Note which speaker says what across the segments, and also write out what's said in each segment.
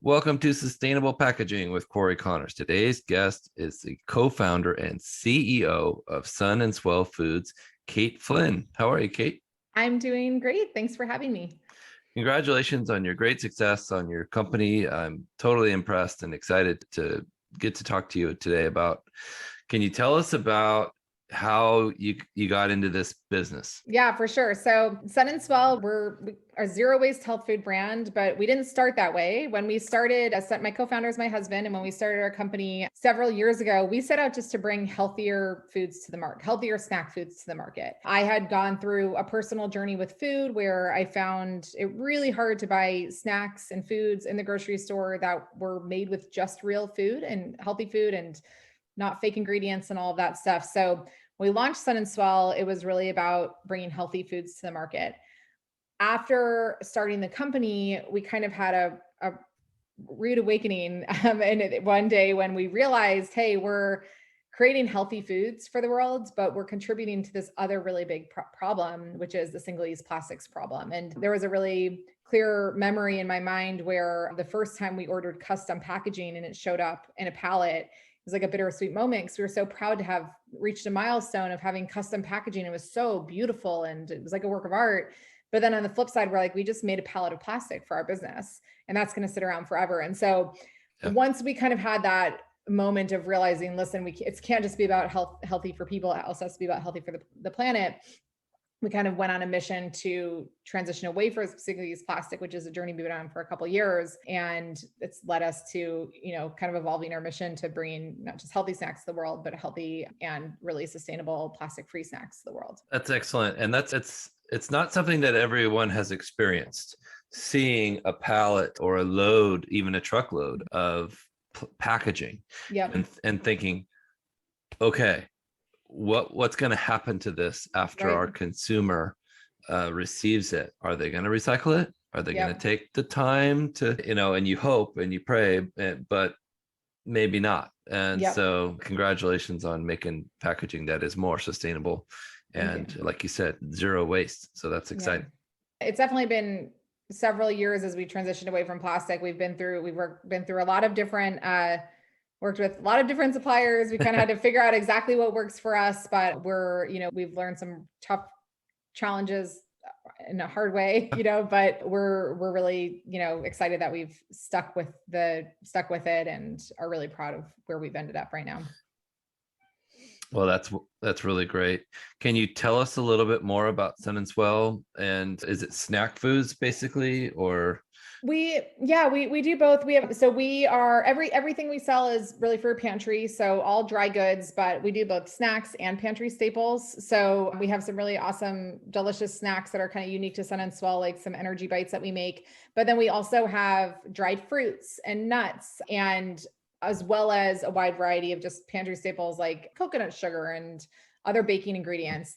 Speaker 1: Welcome to Sustainable Packaging with Cory Connors. Today's guest is the co-founder and CEO of Sun and Swell Foods, Kate Flynn. How are you, Kate?
Speaker 2: I'm doing great. Thanks for having me.
Speaker 1: Congratulations on your great success on your company. I'm totally impressed and excited to get to talk to you today about, can you tell us about how you got into this business?
Speaker 2: Yeah, for sure. So Sun and Swell, we're a zero waste health food brand, but we didn't start that way. When we started, my co-founder is my husband. And when we started our company several years ago, we set out just to bring healthier foods to the market, healthier snack foods to the market. I had gone through a personal journey with food where I found it really hard to buy snacks and foods in the grocery store that were made with just real food and healthy food and not fake ingredients and all of that stuff. So when we launched Sun and Swell, it was really about bringing healthy foods to the market. After starting the company, we kind of had a rude awakening. And one day when we realized, hey, we're creating healthy foods for the world, but we're contributing to this other really big problem, which is the single-use plastics problem. And there was a really clear memory in my mind where the first time we ordered custom packaging and it showed up in a pallet, it was like a bittersweet moment because we were so proud to have reached a milestone of having custom packaging. It was so beautiful and it was like a work of art. But then on the flip side, we're like, we just made a pallet of plastic for our business and that's going to sit around forever. And so once we kind of had that moment of realizing, listen, it can't just be about healthy for people. It also has to be about healthy for the planet. We kind of went on a mission to transition away from single-use plastic, which is a journey we've been on for a couple of years. And it's led us to, kind of evolving our mission to bring not just healthy snacks to the world, but healthy and really sustainable plastic-free snacks to the world.
Speaker 1: That's excellent. And it's not something that everyone has experienced. Seeing a pallet or a load, even a truckload of packaging, and thinking, okay, what's going to happen to this after our consumer receives it? Are they going to recycle it? Are they going to take the time to, and you hope and you pray, but maybe not. And so congratulations on making packaging that is more sustainable and like you said, zero waste. So that's exciting.
Speaker 2: It's definitely been several years as we transitioned away from plastic. We've been through a lot of different worked with a lot of different suppliers. We kind of had to figure out exactly what works for us, but we've learned some tough challenges in a hard way, but we're really, excited that we've stuck with it and are really proud of where we've ended up right now.
Speaker 1: Well, that's really great. Can you tell us a little bit more about Sun and Swell? And is it snack foods basically, or?
Speaker 2: We do both. Everything we sell is really for pantry. So all dry goods, but we do both snacks and pantry staples. So we have some really awesome, delicious snacks that are kind of unique to Sun and Swell, like some energy bites that we make. But then we also have dried fruits and nuts, and as well as a wide variety of just pantry staples like coconut sugar and other baking ingredients.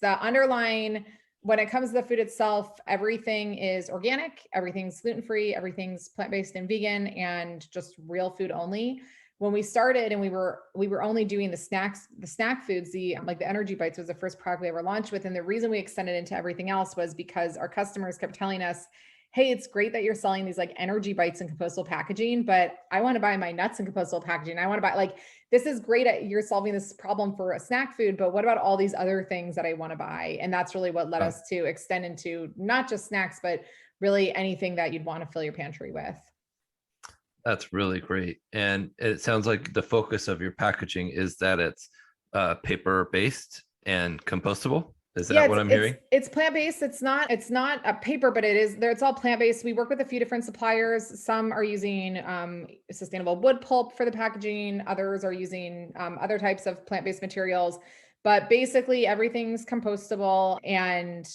Speaker 2: When it comes to the food itself, everything is organic, everything's gluten-free, everything's plant-based and vegan, and just real food only. When we started and we were only doing the snack foods, like the energy bites was the first product we ever launched with. And the reason we extended into everything else was because our customers kept telling us, hey, it's great that you're selling these like energy bites in compostable packaging, but I want to buy my nuts in compostable packaging. I want to buy this is great. You're solving this problem for a snack food, but what about all these other things that I want to buy? And that's really what led us to extend into not just snacks, but really anything that you'd want to fill your pantry with.
Speaker 1: That's really great. And it sounds like the focus of your packaging is that it's paper-based and compostable. Is that what I'm hearing?
Speaker 2: It's plant-based. It's not a paper, but it's all plant-based. We work with a few different suppliers. Some are using sustainable wood pulp for the packaging. Others are using other types of plant-based materials. But basically everything's compostable. And,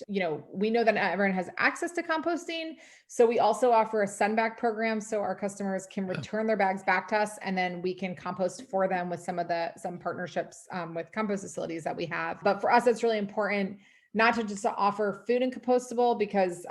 Speaker 2: we know that not everyone has access to composting. So we also offer a send back program. So our customers can return their bags back to us and then we can compost for them with some partnerships with compost facilities that we have. But for us, it's really important not to just offer food and compostable because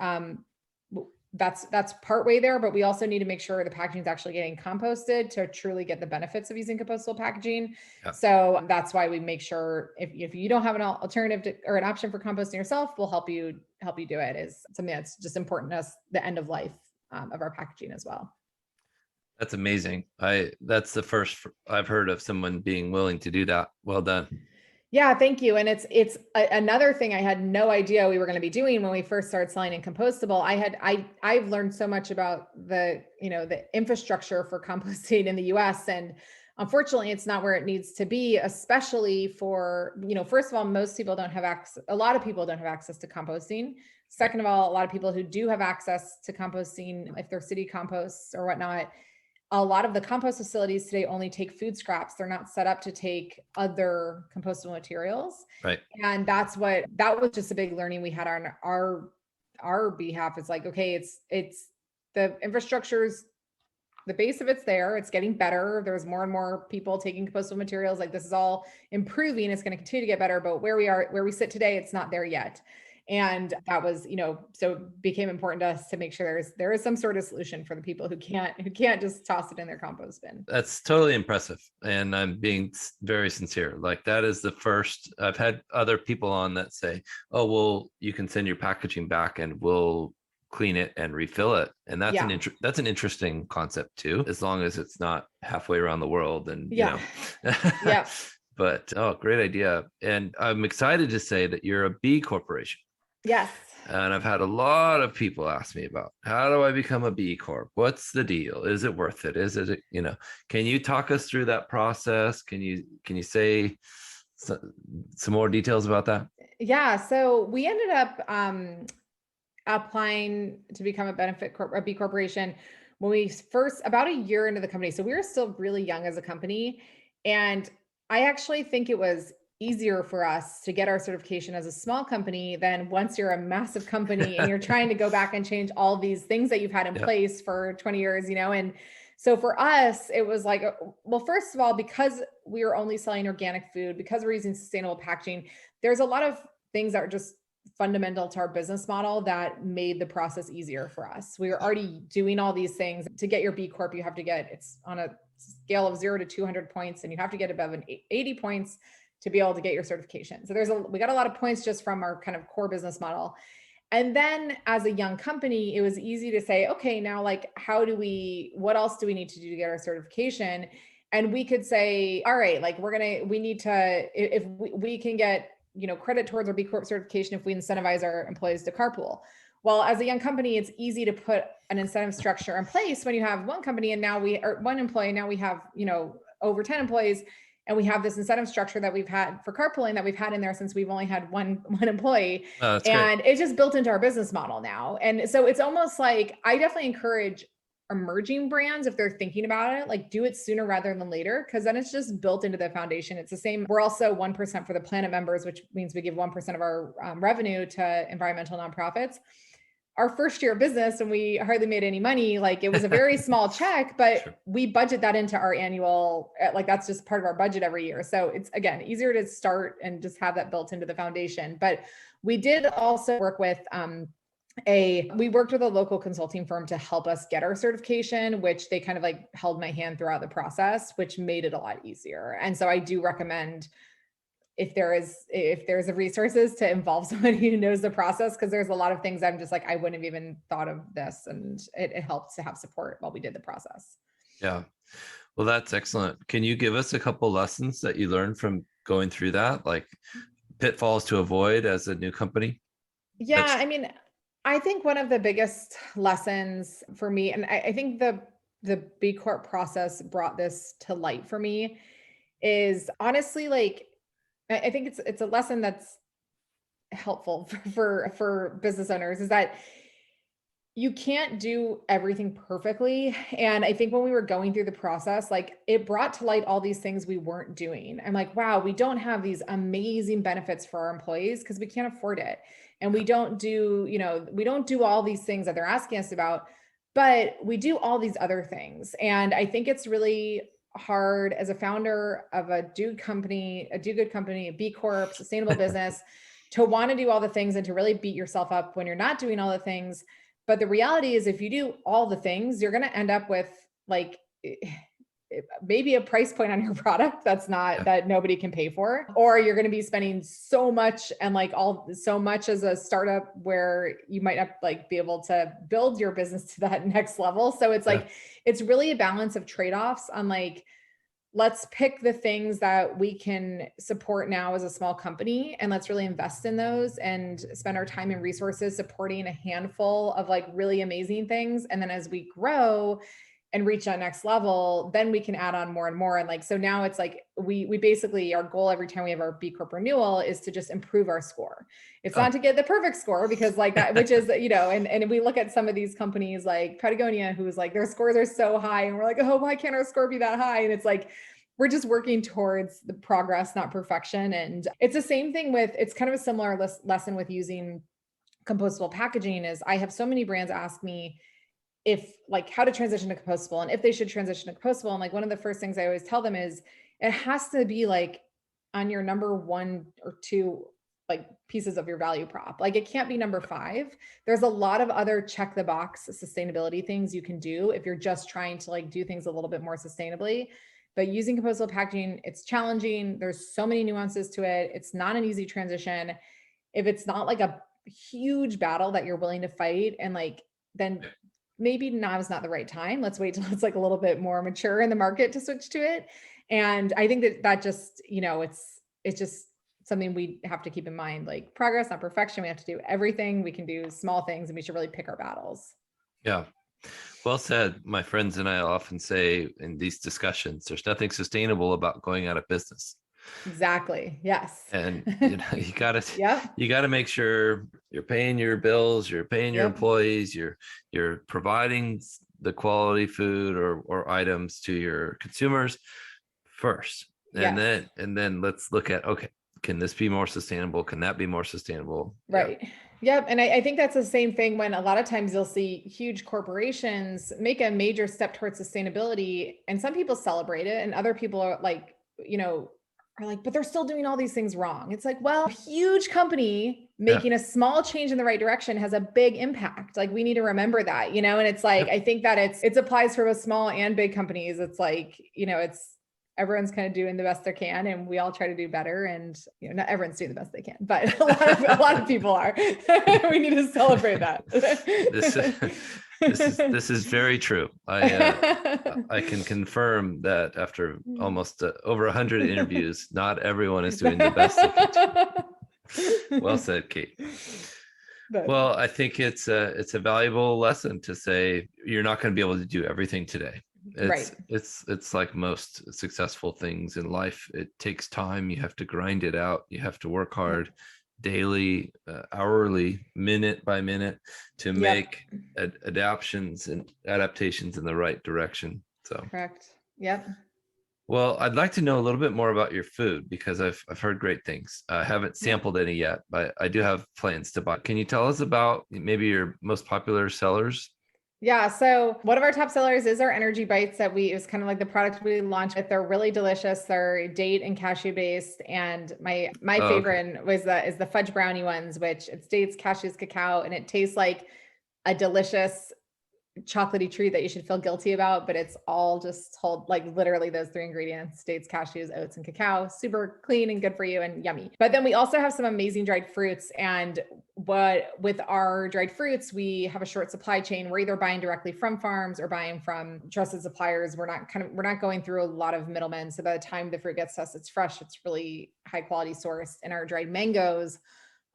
Speaker 2: that's part way there, but we also need to make sure the packaging is actually getting composted to truly get the benefits of using compostable packaging. So that's why we make sure if you don't have an alternative or an option for composting yourself, we'll help you do it. Is something that's just important to us, the end of life of our packaging as well.
Speaker 1: That's amazing. That's the first I've heard of someone being willing to do that. Well done.
Speaker 2: Yeah, thank you. And another thing I had no idea we were going to be doing when we first started selling in compostable. I've learned so much about the infrastructure for composting in the US, and unfortunately it's not where it needs to be, especially for, first of all, most people don't have access. A lot of people don't have access to composting. Second of all, a lot of people who do have access to composting, if they're city composts or whatnot, a lot of the compost facilities today only take food scraps. They're not set up to take other compostable materials.
Speaker 1: Right.
Speaker 2: And that was just a big learning we had on our behalf. It's like, okay, it's the infrastructure's, the base of it's there. It's getting better. There's more and more people taking compostable materials. Like, this is all improving. It's going to continue to get better, but where we sit today, it's not there yet. And that was, so it became important to us to make sure there is some sort of solution for the people who can't just toss it in their compost bin.
Speaker 1: That's totally impressive. And I'm being very sincere. Like, that is the first. I've had other people on that say, oh, well, you can send your packaging back and we'll clean it and refill it. And that's that's an interesting concept too, as long as it's not halfway around the world. And
Speaker 2: yeah.
Speaker 1: But great idea. And I'm excited to say that you're a B corporation.
Speaker 2: Yes.
Speaker 1: And I've had a lot of people ask me about, how do I become a B Corp? What's the deal? Is it worth it? Is it, can you talk us through that process? Can you say some more details about that?
Speaker 2: Yeah. So we ended up applying to become a B corporation when we first, about a year into the company. So we were still really young as a company. And I actually think it was easier for us to get our certification as a small company than once you're a massive company and you're trying to go back and change all these things that you've had in place for 20 years, and so for us, it was like, well, first of all, because we were only selling organic food, because we're using sustainable packaging, there's a lot of things that are just fundamental to our business model that made the process easier for us. We were already doing all these things. To get your B Corp, you have to it's on a scale of 0 to 200 points, and you have to get above 80 points to be able to get your certification. So we got a lot of points just from our kind of core business model. And then as a young company, it was easy to say, okay, now like, what else do we need to do to get our certification? And we could say, all right, like we need to, if we can get, credit towards our B Corp certification if we incentivize our employees to carpool. Well, as a young company, it's easy to put an incentive structure in place when you have one company and one employee, now we have, over 10 employees. And we have this incentive structure that we've had for carpooling that we've had in there since we've only had one employee.
Speaker 1: Oh, that's
Speaker 2: and
Speaker 1: great.
Speaker 2: It's just built into our business model now. And so it's almost like, I definitely encourage emerging brands, if they're thinking about it, like, do it sooner rather than later, because then it's just built into the foundation. It's the same. We're also 1% for the Planet members, which means we give 1% of our revenue to environmental nonprofits. Our first year of business, and we hardly made any money, like, it was a very small check, but sure, we budget that into our annual, like, that's just part of our budget every year. So it's, again, easier to start and just have that built into the foundation. But we did also work with we worked with a local consulting firm to help us get our certification, which they kind of like held my hand throughout the process, which made it a lot easier. And so I do recommend, if there's the resources, to involve somebody who knows the process, because there's a lot of things I'm just like, I wouldn't have even thought of this, and it helps to have support while we did the process.
Speaker 1: Yeah. Well, that's excellent. Can you give us a couple lessons that you learned from going through that, like pitfalls to avoid as a new company?
Speaker 2: Yeah. I mean, I think one of the biggest lessons for me, and I think the B Corp process brought this to light for me, is honestly, like, I think it's a lesson that's helpful for business owners, is that you can't do everything perfectly. And I think when we were going through the process, like, it brought to light all these things we weren't doing. I'm like, wow, we don't have these amazing benefits for our employees because we can't afford it. And we don't do all these things that they're asking us about, but we do all these other things. And I think it's really hard as a founder of a do-good company, a B Corp, sustainable business, to want to do all the things and to really beat yourself up when you're not doing all the things. But the reality is, if you do all the things, you're going to end up with, like, maybe a price point on your product that's not, that nobody can pay for, or you're going to be spending so much and like so much as a startup where you might not like be able to build your business to that next level. So it's like, it's really a balance of trade-offs on like, let's pick the things that we can support now as a small company, and let's really invest in those and spend our time and resources supporting a handful of like really amazing things. And then as we grow and reach that next level, then we can add on more and more. And like, so now it's like, we basically, our goal every time we have our B Corp renewal is to just improve our score. It's not to get the perfect score, because like that, which is, you know, and we look at some of these companies like Patagonia, who's like, their scores are so high and we're like, oh, why can't our score be that high? And it's like, we're just working towards the progress, not perfection. And it's the same thing with, it's kind of a similar lesson with using compostable packaging. Is I have so many brands ask me if like how to transition to compostable and if they should transition to compostable. And like, one of the first things I always tell them is it has to be like on your number 1 or 2 like pieces of your value prop. Like it can't be number 5. There's a lot of other check the box sustainability things you can do if you're just trying to like do things a little bit more sustainably. But using compostable packaging, it's challenging. There's so many nuances to it. It's not an easy transition. If it's not like a huge battle that you're willing to fight, and like, then maybe now is not the right time. Let's wait till it's like a little bit more mature in the market to switch to it. And I think that just, you know, it's just something we have to keep in mind, like progress, not perfection. We have to do everything. We can do small things, and we should really pick our battles.
Speaker 1: Yeah. Well said. My friends and I often say in these discussions, there's nothing sustainable about going out of business.
Speaker 2: Exactly. Yes.
Speaker 1: And you know, you gotta make sure you're paying your bills, you're paying your employees, you're providing the quality food or items to your consumers first. And then let's look at, okay, can this be more sustainable? Can that be more sustainable?
Speaker 2: Right. Yep. And I think that's the same thing when a lot of times you'll see huge corporations make a major step towards sustainability, and some people celebrate it and other people are like, you know, are like, but they're still doing all these things wrong. It's like, well, a huge company making a small change in the right direction has a big impact. Like we need to remember that, you know, and it's like, I think that it applies for both small and big companies. It's like, you know, everyone's kind of doing the best they can, and we all try to do better. And, you know, not everyone's doing the best they can, but a lot of people are. We need to celebrate that.
Speaker 1: This is very true. I can confirm that after almost over 100 interviews, not everyone is doing the best they can. Well said, Kate. Well, I think it's a valuable lesson to say you're not going to be able to do everything today. It's like most successful things in life. It takes time. You have to grind it out. You have to work hard daily, hourly, minute by minute to make adaptations in the right direction. So
Speaker 2: correct. Yep.
Speaker 1: Well, I'd like to know a little bit more about your food, because I've heard great things. I haven't sampled any yet, but I do have plans to buy. Can you tell us about maybe your most popular sellers?
Speaker 2: Yeah. So one of our top sellers is our energy bites it was kind of like the product we launched with. They're really delicious. They're date and cashew based. And my favorite is the fudge brownie ones, which it's dates, cashews, cacao, and it tastes like a delicious chocolatey treat that you should feel guilty about, but it's all just like literally those 3 ingredients: dates, cashews, oats, and cacao. Super clean and good for you and yummy. But then we also have some amazing dried fruits. And with our dried fruits, we have a short supply chain. We're either buying directly from farms or buying from trusted suppliers. We're not going through a lot of middlemen. So by the time the fruit gets to us, it's fresh. It's really high quality sourced. And our dried mangoes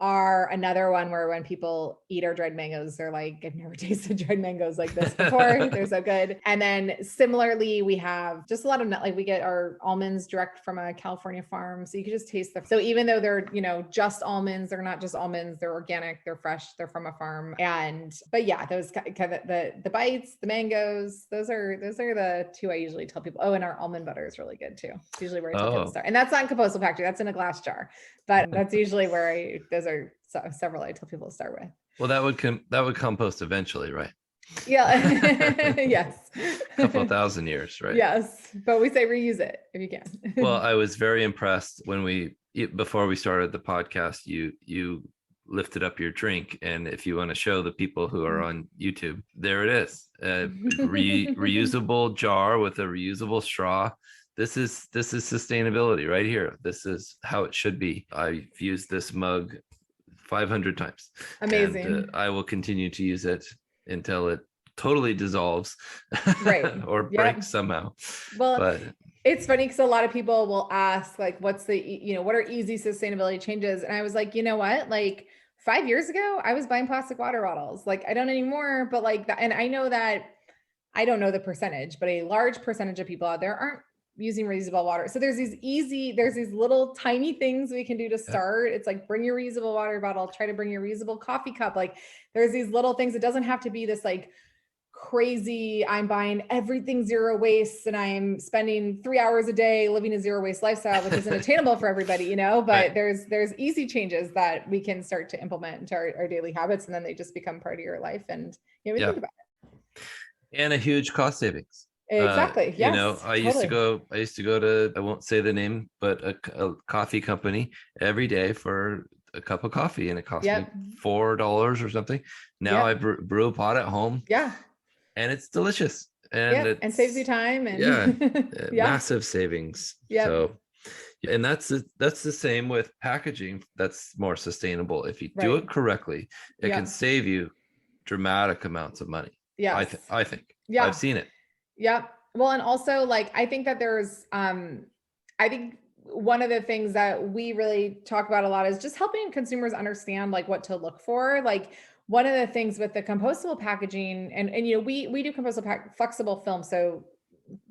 Speaker 2: are another one where when people eat our dried mangoes, they're like, I've never tasted dried mangoes like this before. They're so good. And then similarly, we have just a lot of like we get our almonds direct from a California farm. So you can just taste them. So even though they're, you know, just almonds, they're not just almonds, they're organic, they're fresh, they're from a farm. But yeah, those kind of the bites, the mangoes, those are the 2 I usually tell people. Oh, and our almond butter is really good too. It's usually where I tell people to start. And that's not in compostable packaging, that's in a glass jar. But that's usually where those are several I tell people to start with.
Speaker 1: Well, that would compost eventually, right?
Speaker 2: Yeah. Yes.
Speaker 1: A couple of thousand years, right?
Speaker 2: Yes. But we say reuse it if you can.
Speaker 1: Well, I was very impressed before we started the podcast, you lifted up your drink. And if you want to show the people who are on YouTube, there it is. Reusable jar with a reusable straw. This is sustainability right here. This is how it should be. I've used this mug 500 times.
Speaker 2: Amazing.
Speaker 1: And I will continue to use it until it totally dissolves
Speaker 2: right.
Speaker 1: or breaks somehow.
Speaker 2: Well,
Speaker 1: but
Speaker 2: it's funny because a lot of people will ask, like, what's the, what are easy sustainability changes? And I was like, you know what? Like 5 years ago, I was buying plastic water bottles. Like I don't anymore, but like that. And I know that I don't know the percentage, but a large percentage of people out there aren't using reusable water. So there's these little tiny things we can do to start. It's like, bring your reusable water bottle, try to bring your reusable coffee cup. Like there's these little things. It doesn't have to be this like crazy, I'm buying everything zero waste and I'm spending 3 hours a day living a zero waste lifestyle, which isn't attainable for everybody, but right. there's easy changes that we can start to implement into our daily habits, and then they just become part of your life, and we think about it.
Speaker 1: And a huge cost savings.
Speaker 2: Exactly. Yes,
Speaker 1: I used to go to, I won't say the name, but a coffee company every day for a cup of coffee, and it cost me $4 or something. Now I brew a pot at home.
Speaker 2: Yeah.
Speaker 1: And it's delicious, and
Speaker 2: and saves you time, and
Speaker 1: massive savings. So, and that's the same with packaging. That's more sustainable. If you do it correctly, it can save you dramatic amounts of money. Yeah, I think. Yeah, I've seen it.
Speaker 2: Yeah. Well, and also like, I think that there's, I think one of the things that we really talk about a lot is just helping consumers understand like what to look for. Like one of the things with the compostable packaging, and we do compostable flexible film. So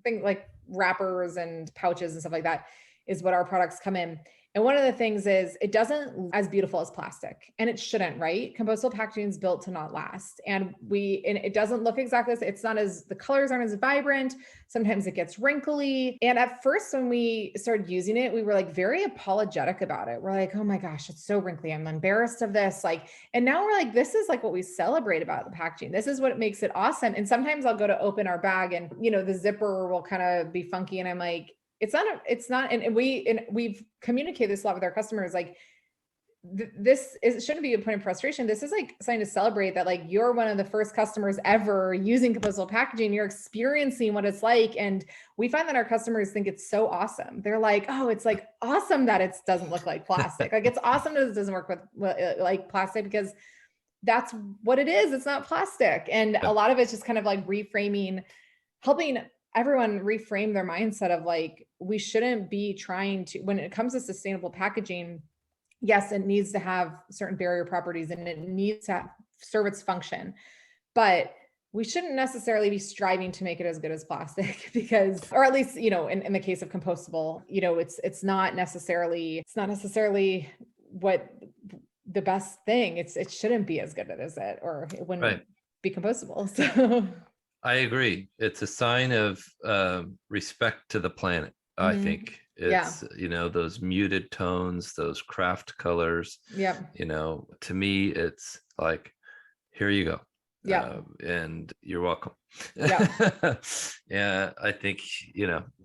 Speaker 2: things like wrappers and pouches and stuff like that is what our products come in. And one of the things is it doesn't look as beautiful as plastic, and it shouldn't, right? Compostable packaging is built to not last. And it doesn't look exactly as, it's not as, the colors aren't as vibrant. Sometimes it gets wrinkly. And at first, when we started using it, we were like very apologetic about it. We're like, oh my gosh, it's so wrinkly. I'm embarrassed of this. Like, and now we're like, this is like what we celebrate about the packaging. This is what makes it awesome. And sometimes I'll go to open our bag and, the zipper will kind of be funky. And I'm like, it's not, and we've communicated this a lot with our customers. Like it shouldn't be a point of frustration. This is like something to celebrate, that like you're one of the first customers ever using compostable packaging. You're experiencing what it's like. And we find that our customers think it's so awesome. They're like, oh, it's like awesome that it doesn't look like plastic. Like it's awesome that it doesn't work with like plastic, because that's what it is. It's not plastic. And a lot of it's just kind of like reframing, helping everyone reframe their mindset of like, we shouldn't be trying to, when it comes to sustainable packaging, yes, it needs to have certain barrier properties and it needs to serve its function, but we shouldn't necessarily be striving to make it as good as plastic, because, or at least, in the case of compostable, it's not necessarily what the best thing. It shouldn't be as good as it, or it wouldn't be compostable. So
Speaker 1: I agree. It's a sign of respect to the planet. I think it's, those muted tones, those craft colors. Yeah. To me, it's like, here you go. Yeah. And you're welcome. Yeah. Yeah. I think,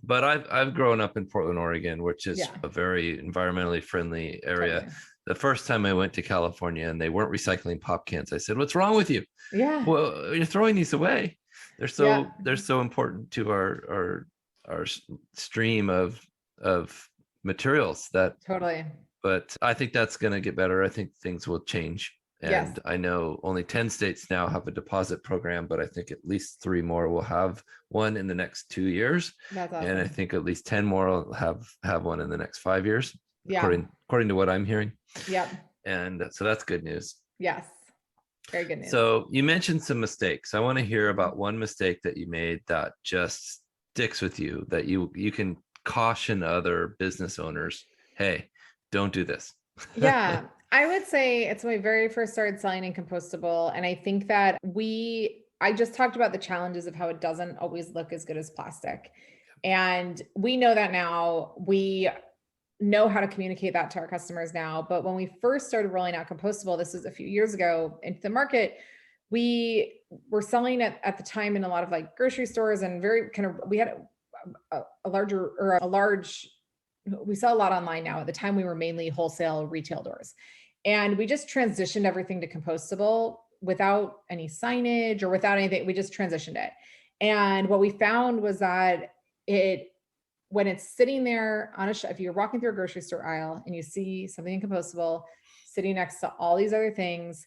Speaker 1: but I've grown up in Portland, Oregon, which is a very environmentally friendly area. Totally. The first time I went to California and they weren't recycling pop cans, I said, "What's wrong with you?" Yeah. Well, you're throwing these away. They're so important to our stream of materials that totally. But I think that's going to get better. I think things will change. And I know only 10 states now have a deposit program, but I think at least 3 more will have one in the next 2 years. That's awesome. And I think at least 10 more will have one in the next 5 years, according to what I'm hearing. Yep. And so that's good news. Yes. Very good news. So you mentioned some mistakes. I want to hear about one mistake that you made that just sticks with you, that you can caution other business owners, hey, don't do this. Yeah, I would say it's when we very first started selling in compostable. And I think that I just talked about the challenges of how it doesn't always look as good as plastic. And we know that now. We know how to communicate that to our customers now. But when we first started rolling out compostable, this was a few years ago, into the market, we were selling it at the time in a lot of like grocery stores, and we had we sell a lot online now. At the time, we were mainly wholesale retail doors.
Speaker 2: And we just transitioned everything to compostable without any signage or without anything. We just transitioned it. And what we found was that when it's sitting there on a shelf, if you're walking through a grocery store aisle and you see something compostable sitting next to all these other things,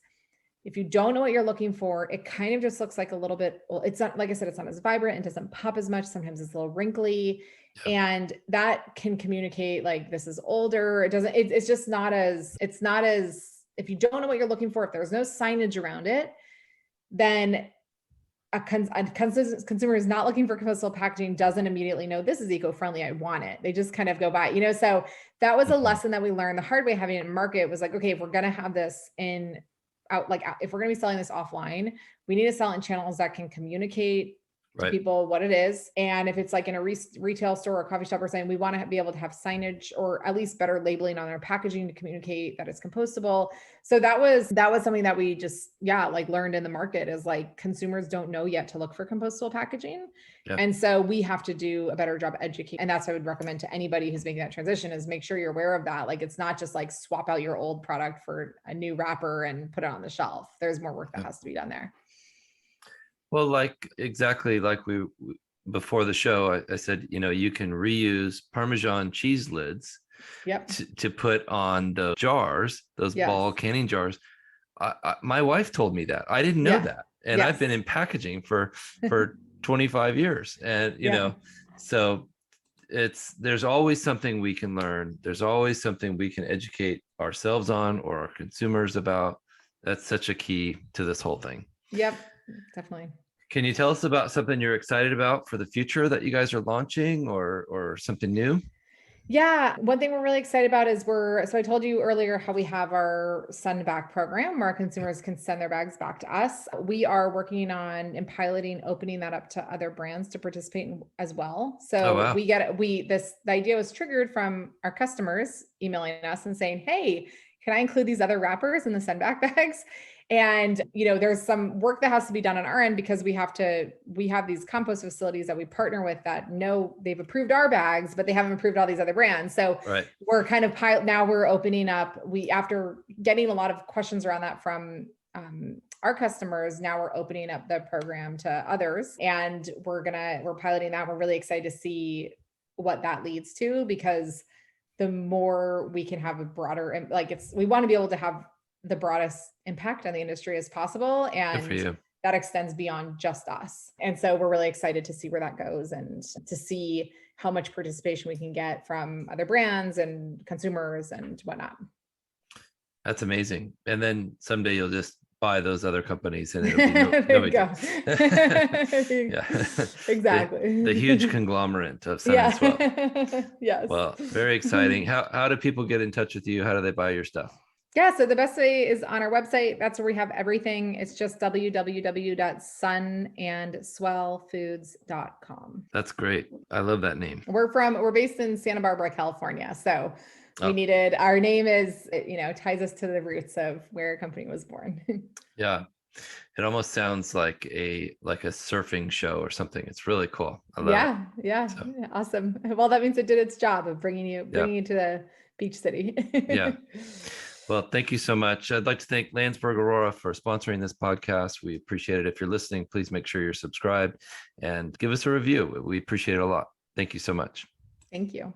Speaker 2: if you don't know what you're looking for, it kind of just looks like a little bit, well, it's not, like I said, it's not as vibrant. It doesn't pop as much. Sometimes it's a little wrinkly. Yeah. And that can communicate like this is older. It's just not as, if you don't know what you're looking for, if there's no signage around it, then a consumer is not looking for compostable packaging, doesn't immediately know this is eco-friendly, I want it. They just kind of go by, so that was a lesson that we learned the hard way having it in market. Was like, okay, if we're going to have this if we're going to be selling this offline, we need to sell it in channels that can communicate to people what it is. And if it's like in a retail store or coffee shop or something, we want to be able to have signage or at least better labeling on our packaging to communicate that it's compostable. So that was something that we just, learned in the market, is like consumers don't know yet to look for compostable packaging. Yep. And so we have to do a better job educating. And that's what I would recommend to anybody who's making that transition, is make sure you're aware of that. Like, it's not just like swap out your old product for a new wrapper and put it on the shelf. There's more work that has to be done there.
Speaker 1: Well, exactly like we before the show, I said, you can reuse Parmesan cheese lids to put on the jars, those ball canning jars. My wife told me that. I didn't know that. And I've been in packaging for 25 years. And, so there's always something we can learn. There's always something we can educate ourselves on or our consumers about. That's such a key to this whole thing. Yep. Definitely. Can you tell us about something you're excited about for the future that you guys are launching, or something new?
Speaker 2: Yeah. One thing we're really excited about is so I told you earlier how we have our send back program where our consumers can send their bags back to us. We are working on and piloting, opening that up to other brands to participate in as well. So the idea was triggered from our customers emailing us and saying, hey, can I include these other wrappers in the send back bags? And, there's some work that has to be done on our end, because we have these compost facilities that we partner with that know they've approved our bags, but they haven't approved all these other brands. So we're kind of now we're opening up, after getting a lot of questions around that from our customers, now we're opening up the program to others, and we're piloting that. We're really excited to see what that leads to, because the more we can have a broader, we want to be able to have the broadest impact on the industry as possible. And that extends beyond just us. And so we're really excited to see where that goes, and to see how much participation we can get from other brands and consumers and whatnot. That's amazing. And then someday you'll just buy those other companies and it'll be no big deal. Exactly. The huge conglomerate of Sun and Swell. Yes. Well, very exciting. How do people get in touch with you? How do they buy your stuff? Yeah, so the best way is on our website. That's where we have everything. It's just www.sunandswellfoods.com. That's great. I love that name. We're based in Santa Barbara, California. So we needed, our name ties us to the roots of where our company was born. Yeah. It almost sounds like a surfing show or something. It's really cool. I love it. Yeah. So. Awesome. Well, that means it did its job of bringing you to the beach city. Yeah. Well, thank you so much. I'd like to thank Landsberg Aurora for sponsoring this podcast. We appreciate it. If you're listening, please make sure you're subscribed and give us a review. We appreciate it a lot. Thank you so much. Thank you.